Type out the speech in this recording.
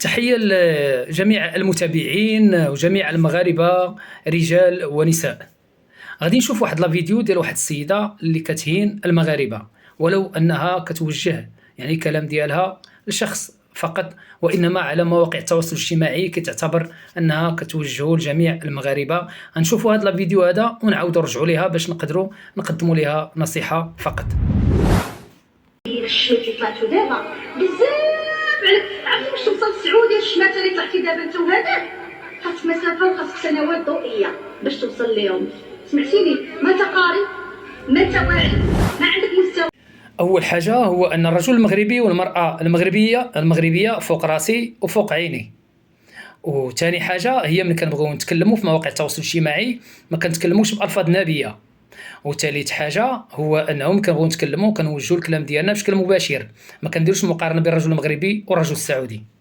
تحية لجميع المتابعين وجميع المغاربة رجال ونساء. غادي نشوف واحد لا فيديو ديال واحد السيدة اللي كتهين المغاربة، ولو أنها كتوجه يعني الكلام ديالها لشخص فقط، وإنما على مواقع التواصل الاجتماعي كتعتبر أنها كتوجه لجميع المغاربة. غنشوفوا هذا الفيديو هذا ونعاودوا نرجعوا ليها باش نقدروا نقدموا لها نصيحة فقط. الشيء اللي طلعتو دابا بزاف عليك، عرفتي باش توصل للسعوديه الشماتة اللي طلعتي دابا انت وهذاك خاصك مسافه وخاصك سنوات ضوئيه باش توصل ليهم. سمعتيني؟ ما انت قاري، ما انت واعي، ما عندك مستوى. أول حاجة هو أن الرجل المغربي والمرأة المغربية فوق راسي وفوق عيني. وثاني حاجة هي ملي كنبغيو نتكلموا في مواقع التواصل الاجتماعي ما كنتكلموش بألفاظ نابية. وثالث حاجة هو أنهم كنبغيو نتكلموا كنوجهوا الكلام ديالنا بشكل مباشر، ما كنديروش مقارنة بين الرجل المغربي والرجل السعودي.